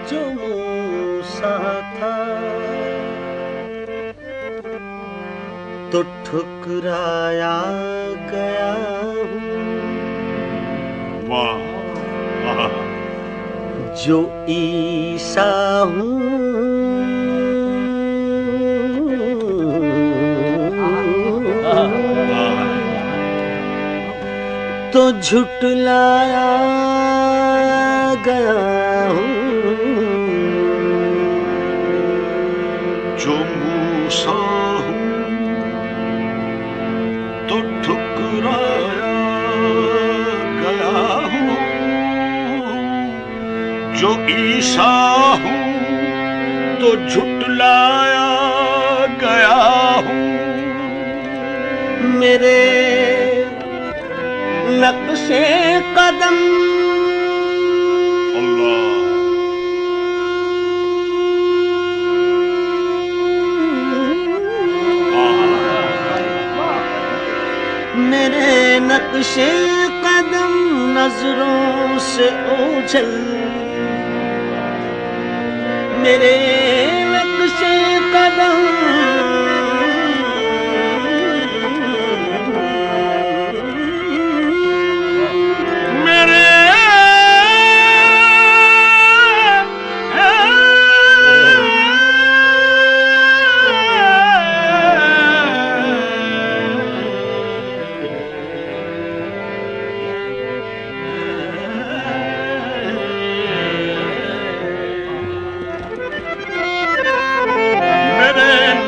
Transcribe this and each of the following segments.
جو موسیٰ تھا تو ٹھکرایا گیا ہوں، جو عیسیٰ ہوں تو جھٹلایا گیا ہوں، جو موسیٰ ہوں تو ٹھکرایا گیا ہوں، جو عیسیٰ ہوں تو جھٹلایا گیا ہوں، میرے نقش قدم میرے نقش قدم نظروں سے اوجھل، میرے نقش قدم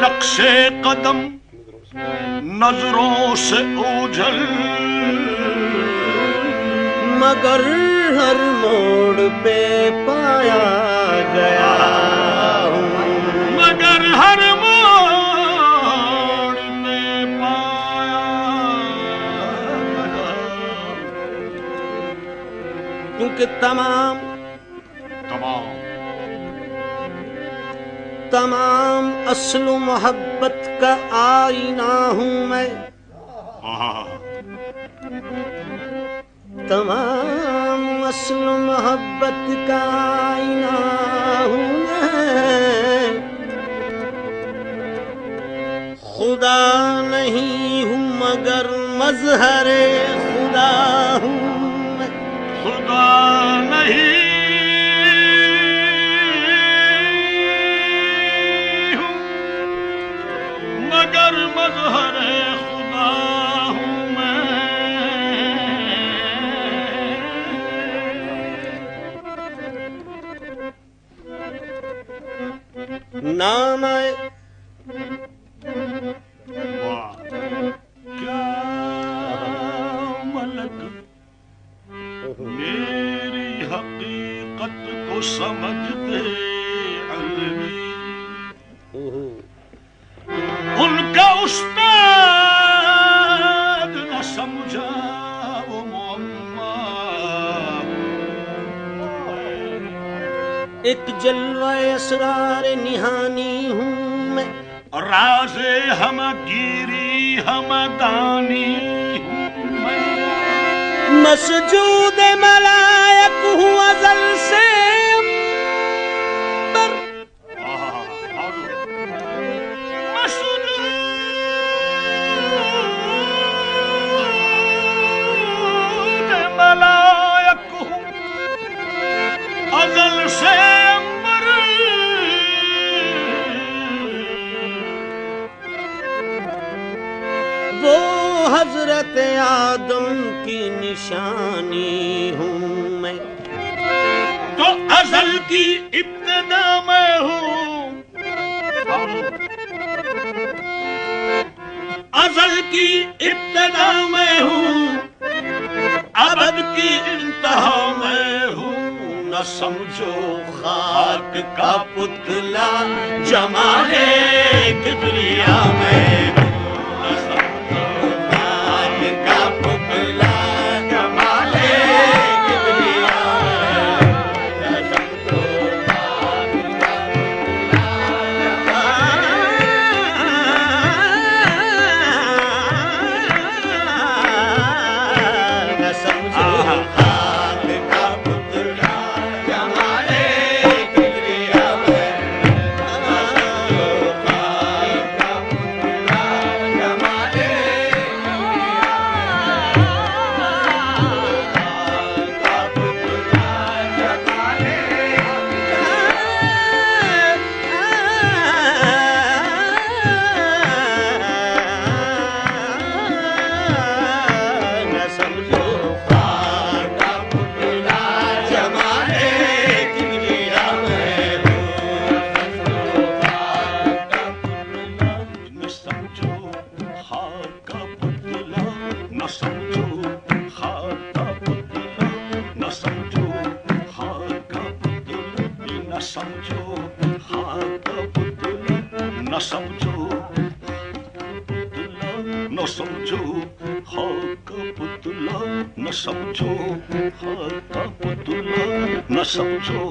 نقش قدم نظروں سے اوجھل، مگر ہر موڑ پہ پایا گیا ہوں، مگر ہر موڑ پہ پایا گیا، کیونکہ تمام اصل و محبت کا آئینہ ہوں میں، تمام اصل و محبت کا آئینہ ہوں میں، خدا نہیں ہوں مگر مظہر خدا ہوں میں، خدا نہیں مگر مظہر خدا ہوں میں، نام آئے کیا ملک میری حقیقت کو سمجھتے علمی، ان کا استاد نہ سمجھا وہ معما، ایک جلوہ اسرار نہانی ہوں میں، راز ہم گیری ہم دانی ہوں میں، مسجود ملائک ہوں ازل سے ازل سے امبر، وہ حضرت آدم کی نشانی ہوں میں، تو ازل کی ابتدا میں ہوں، ازل کی ابتدا میں ہوں، ابد کی انتہا میں ہوں، نہ سمجھو خاک کا پتلا جمال کبریا میں ہوں، نہ سمجھو خاک کا پتلا جمال کبریا میں، نہ سمجھو خاک کا پتلا، نہ سمجھو خاک کا پتلا جمال نہ سمجھو خاک کا پتلا نہ سمجھو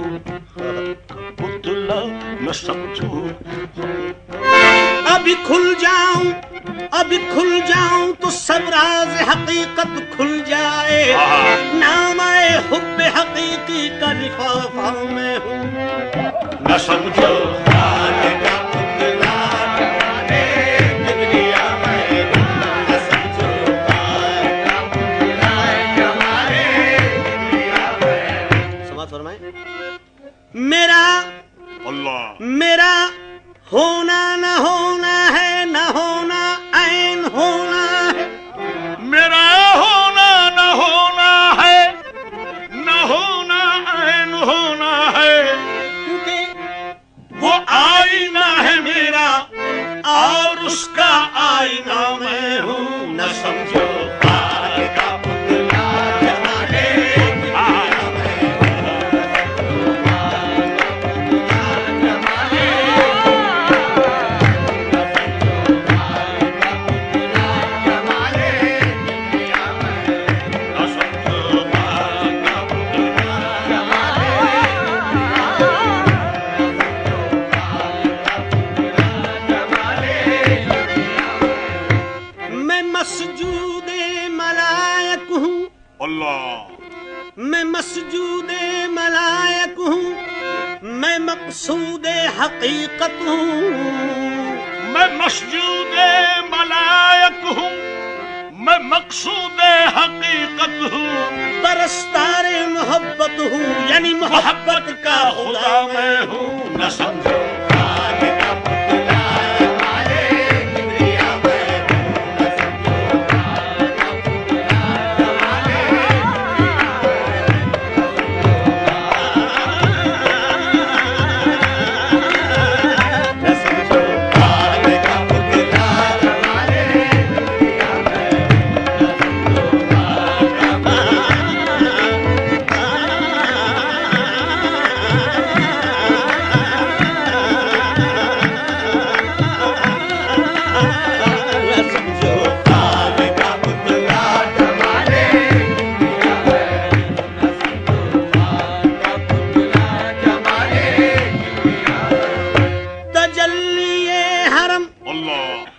خاک کا پتلا نہ سمجھو ابھی کھل جاؤں تو سب راز حقیقت کھل جائے نام حب حقیقی کا لفافہ میں ہوں نہ سمجھو خاک کا پتلا جمالے کبریا میں نہ سمجھو خاک کا پتلا جمالے کبریا میں سماعت فرمائیں میرا ہونا نہ ہونا ہے نہ ہونا عین ہونا ہے میرا ہونا نہ ہونا ہے نہ ہونا عین ہونا ہے کیونکہ وہ آئینہ ہے میرا اور اس کا آئینہ میں ہوں نہ سمجھو خاک کا پتلا جمالے میں مسجود ملائک ہوں میں مقصود حقیقت ہوں میں مسجود ملائک ہوں میں مقصود حقیقت ہوں پرستار محبت ہوں یعنی محبت کا خدا میں ہوں نہ سمجھو خاک کا پتلا جمالے کبریا میں ہوں نہ سمجھو خاک کا پتلا جمالے نہ سمجھو خاک کا پتلا جمالے کبریا میں نہ سمجھو خاک کا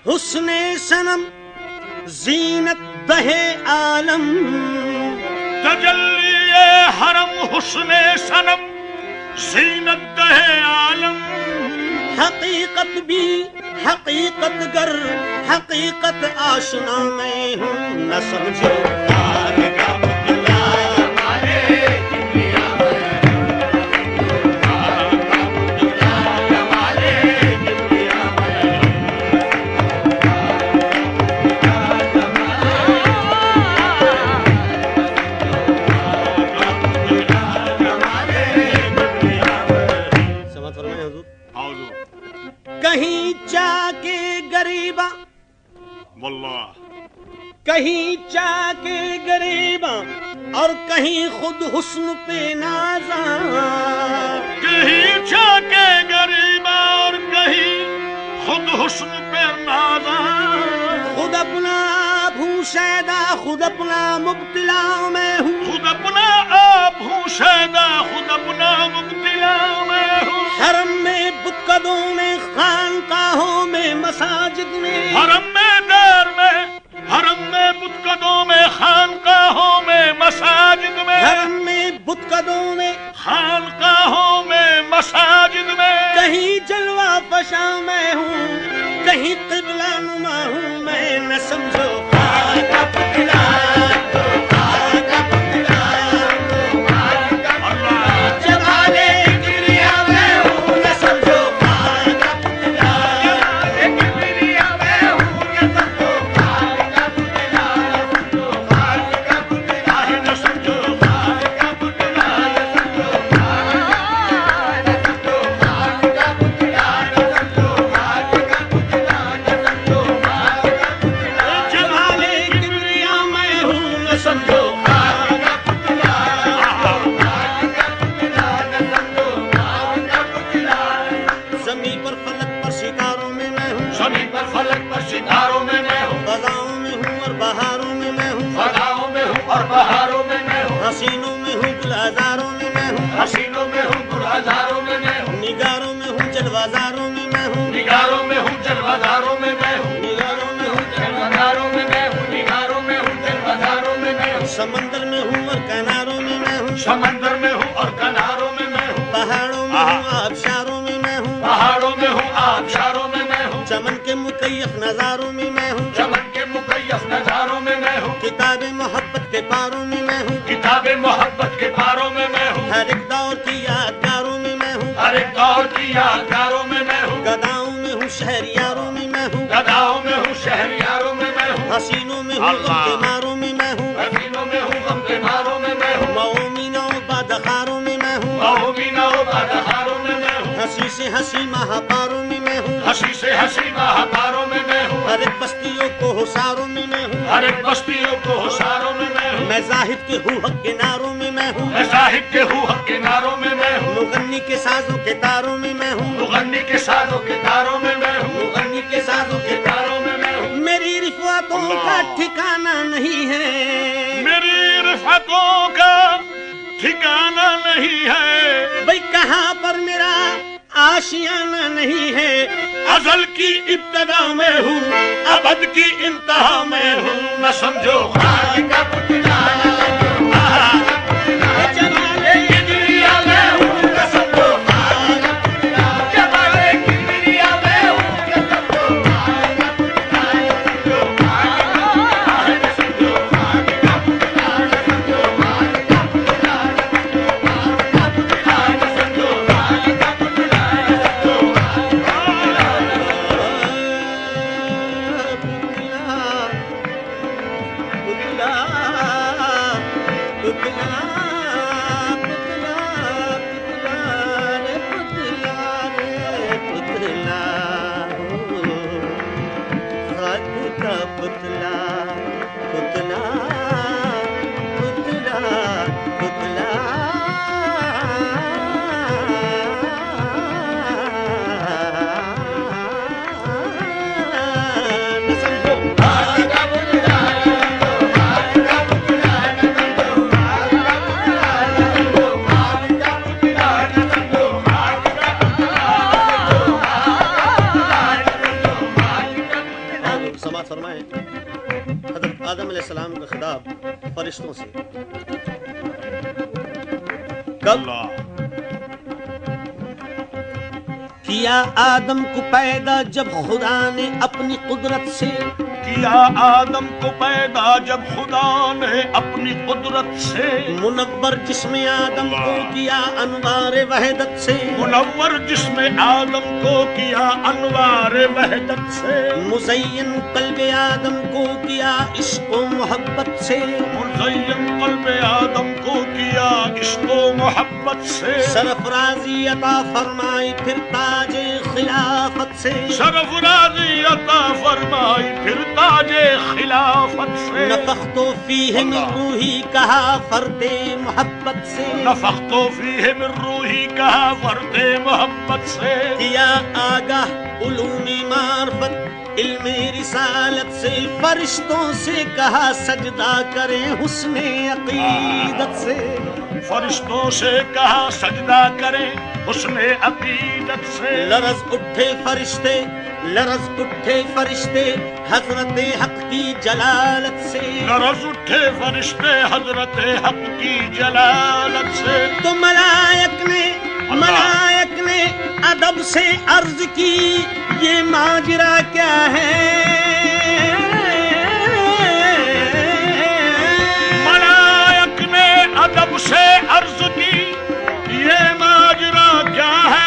حسن صنم زینت دہے عالم تجلی حرم حسن صنم زینت دہے عالم حقیقت بھی حقیقت گر حقیقت آشنا میں ہوں نہ سمجھو خاک کا پتلا جمالے کبریا میں خاک کا پتلا جمالے کبریا میں سمجھ فرمائیں حضور کہیں چا کے غریباں واللہ کہیں چا کے غریباں اور کہیں خود حسن پہ نازاں کہیں چا کے غریباں اور کہیں خود حسن پہ نازاں خود اپنا آپ ہوں شیدا خود اپنا مبتلا میں ہوں خود اپنا آپ ہوں شیدا خود اپنا مبتلا میں ہوں حرم میں بتکدوں میں خانقاہوں میں مساجد میں حرم میں دیر میں حرم میں بتکدوں میں خانقاہوں میں مساجد میں حرم میں بتکدوں میں خانقاہوں میں مساجد میں کہیں جلوہ فشاں میں ہوں کہیں قبلہ نما ہوں میں نہ سمجھو خاک کا پتلا جمالے کبریا میں ہوں نہ سمجھو خاک کا پتلا جمالے کبریا میں ہوں نہ سمجھو خاک حسینوں میں ہوں گل ہزاروں میں میں ہوں حسینوں میں ہوں گل ہزاروں میں میں ہوں نگاروں میں ہوں جلوازاروں میں میں ہوں نگاروں میں ہوں جلوازاروں میں میں ہوں نگاروں میں ہوں جلوازاروں میں میں ہوں نگاروں میں ہوں جلوازاروں میں میں ہوں سمندر میں ہوں اور کناروں میں میں ہوں سمندر میں ہوں اور کناروں میں میں ہوں پہاڑوں میں ہوں آبشاروں میں میں ہوں پہاڑوں میں ہوں آبشاروں میں میں ہوں چمن کے مکیف نظاروں میں میں ہوں چمن کے مکیف نظاروں میں میں ہوں کتاب محبت کے پاروں میں میں ہوں کتاب محبت کے پاروں میں میں ہوں ہر ایک دور کی یادگاروں میں میں ہوں ہر ایک دور کی یادگاروں میں میں ہوں گداؤں میں ہوں شہریاروں میں میں ہوں گداؤں میں ہوں شہریاروں میں میں ہوں حسینوں میں ہوں غم کے ماروں میں میں ہوں حسینوں میں ہوں غم کے ماروں میں میں ہوں مومنوں بادخاروں میں میں ہوں مومنوں بادخاروں میں میں ہوں ہنسی سے ہنسی مہاپاروں میں میں ہوں ہنسی سے ہنسی مہاپاروں میں میں ہوں ہر ایک بستیوں کو حساروں میں میں ہوں ہر ایک بستیوں کو حساروں میں میں ہوں میں زاہد کے ہوں حق کناروں میں میں ہوں میں صاحب کے ہوں حق کناروں میں میں ہوں مغنی کے سازوں کے تاروں میں میں ہوں مغنی کے سازوں کے تاروں میں میں ہوں مغنی کے سازوں کے تاروں میں میں ہوں میری رفعتوں کا ٹھکانہ نہیں ہے میری رفعتوں کا ٹھکانہ نہیں ہے بھئی کہاں پر میرا آشیانہ نہیں ہے ازل کی ابتدا میں ہوں ابد کی انتہا میں ہوں نہ سمجھو خاک کا پتلا نہ سمجھو خاک کا پتلا جمالے کی دنیا میں ہوں نہ سمجھو خاک کا پتلا جمالے کی دنیا میں ہوں نہ سمجھو خاک کا پتلا نہ سمجھو خاک کا پتلا نہ سمجھو خاک کا پتلا نہ سمجھو خاک کا پتلا فرمائیں حضرت آدم علیہ السلام کا خطاب فرشتوں سے کب کیا آدم کو پیدا جب خدا نے اپنی قدرت سے کیا آدم کو پیدا جب خدا نے اپنی قدرت سے منور جسم آدم کو کیا انوار وحدت سے منور جسم آدم کو کیا انوار وحدت سے مزین قلب آدم کو کیا عشق و محبت سے مزین قلب آدم کو کیا عشق و محبت سے سرفرازی عطا فرمائی پھر تاج خلافت سے سرفرازی عطا فرمائی پھر تاج خلافت سے نفخت فیہ من روحی کہا فرد محبت سے نفخت فیہ من روحی کہا فرد محبت سے کیا آگاہ علوم معرفت علم رسالت سے فرشتوں سے کہا سجدہ کریں حسن عقیدت سے فرشتوں سے کہا سجدہ کریں حسن عقیدت سے لرز اٹھے فرشتے لرز اٹھے فرشتے حضرت حق کی جلالت سے لرز اٹھے فرشتے حضرت حق کی جلالت سے تو ملائک نے ادب سے عرض کی یہ ماجرا کیا ہے ملائک نے ادب سے عرض کی یہ ماجرا کیا ہے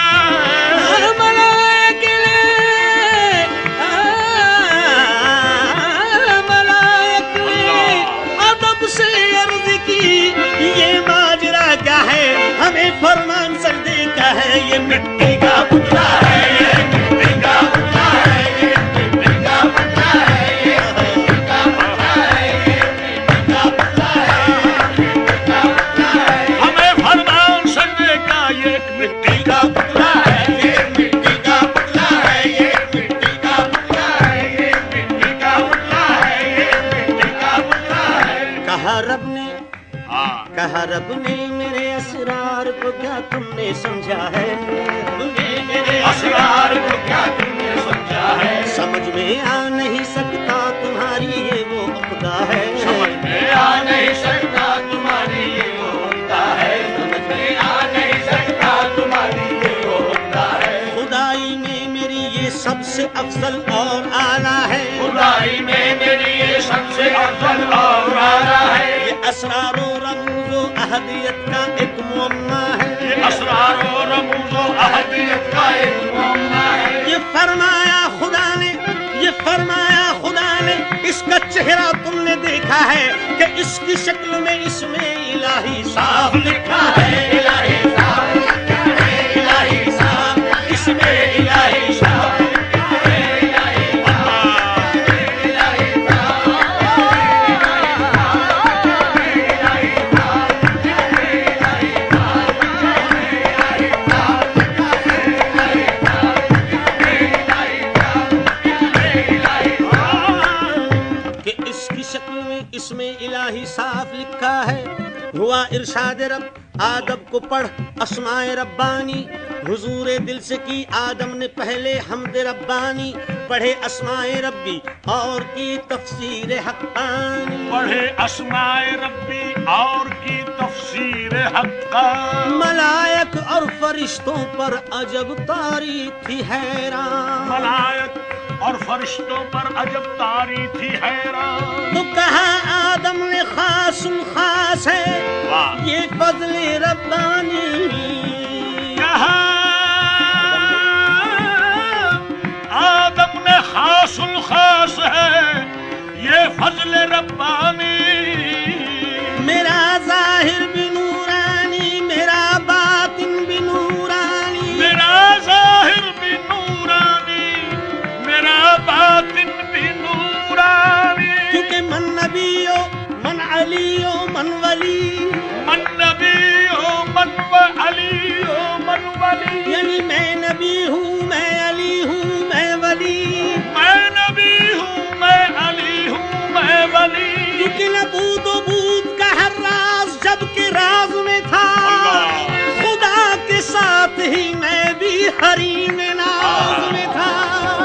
ہمیں فرمان سجدے کا ہے یہ مٹی کا پتلا ہے یہ مٹی کا پتلا ہے یہ مٹی کا پتلا ہے یہ مٹی کا پتلا ہے یہ مٹی کا پتلا ہے ہمیں فرمان سجدے کا یہ مٹی کا پتلا ہے یہ مٹی کا پتلا ہے یہ مٹی کا پتلا ہے یہ مٹی کا پتلا ہے یہ مٹی کا پتلا ہے کہا رب نے کہا رب نے میرے اسرار کو کیا تم نے سمجھا ہے؟ میرے اسرار کو کیا تم نے سمجھا ہے؟ سمجھ میں آ نہیں سکتا تمہاری یہ وہ عقدہ ہے، سمجھ میں آ نہیں سکتا تمہاری یہ وہ عقدہ ہے، سمجھ میں آ نہیں سکتا تمہاری یہ وہ عقدہ ہے۔ خدائی میں میری یہ سب سے افضل اور اعلیٰ ہے، خدائی میں میری یہ سب سے افضل اور اعلیٰ ہے۔ یہ اسرار و رموز و احدیت کا ایک معمہ ہے، یہ اسرار و رموز و احدیت کا ایک معمہ ہے۔ یہ فرمایا خدا نے، یہ فرمایا خدا نے، اس کا چہرہ تم نے دیکھا ہے کہ اس کی شکل میں اس میں الہی صاف لکھا ہے، الہی صاف لکھا ہے، الہی صاف، اس میں الہی صاف لکھا ہے، الہی صاف، الہی صاف، کہ اس کی شکل میں اس میں الہی صاف لکھا ہے۔ ہوا ارشاد رب آدم کو پڑھ اسماء ربانی، حضور دل سے کی آدم نے پہلے حمد ربانی، پڑھے اسماء ربی اور کی تفسیر حقانی، پڑھے اسماء ربی اور کی تفسیر حقانی۔ ملائک اور فرشتوں پر عجب طاری تھی حیران، ملائک اور فرشتوں پر عجب طاری تھی حیران۔ تو کہا آدم نے خاص الخاص ہے واہ! یہ فضل ربانی، کہا آدم نے خاص الخاص ہے یہ فضل ربانی۔ میرا ظاہر بھی نورانی، میرا باطن بھی نورانی، میرا ظاہر بھی نورانی، میرا باطن بھی نورانی۔ کیونکہ من نبی ہو من علی ہو من ولی، من نبی ہو من علی ہو من ولی، یعنی میں نبی ہوں میں علی ہوں میں ولی، میں نبی ہوں میں علی ہوں میں ولی۔ کیونکہ نبوت و بود کا ہر راز جب کہ راز میں تھا، خدا کے ساتھ ہی میں بھی حریم ناز میں تھا،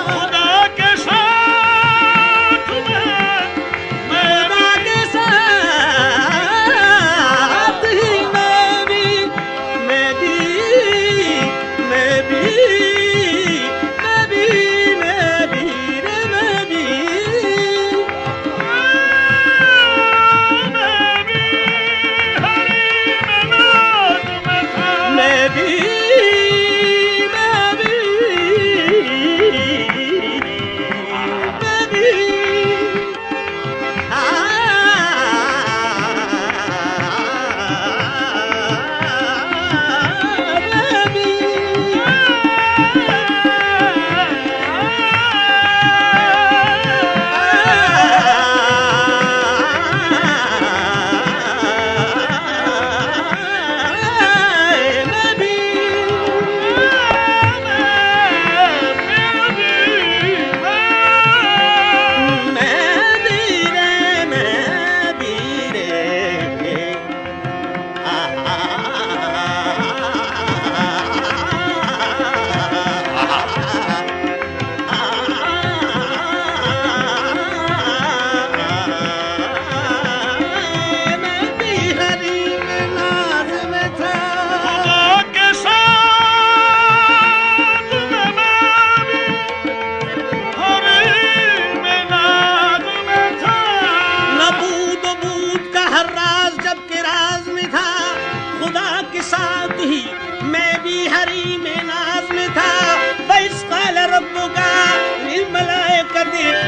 خدا کے ساتھ میں خدا کے ساتھ ہی میں بھی میں بھی میں بھی میں بھی میں بھی میں بھی میں بھی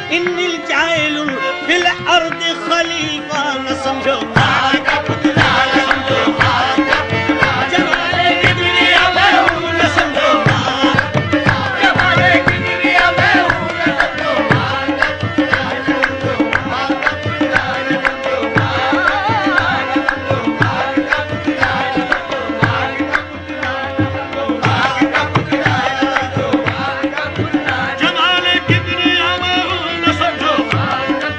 ان الجاہل فی الارض خلیفہ، نہ سمجھو خدا کا پتلا، نہ سمجھو خدا کا پتلا، جمال کبریا میں ہوں، نہ سمجھو خدا کا پتلا، جمال کبریا میں ہوں، نہ سمجھو خدا کا پتلا، نہ سمجھو خدا کا پتلا، نہ سمجھو خدا کا پتلا، نہ سمجھو خدا کا پتلا، نہ سمجھو خدا کا پتلا، نہ سمجھو خدا کا پتلا، جمال کبریا میں ہوں، نہ سمجھو خدا کا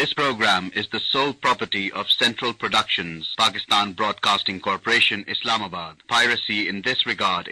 This program is the sole property of Central Productions, Pakistan Broadcasting Corporation, Islamabad. Piracy in this regard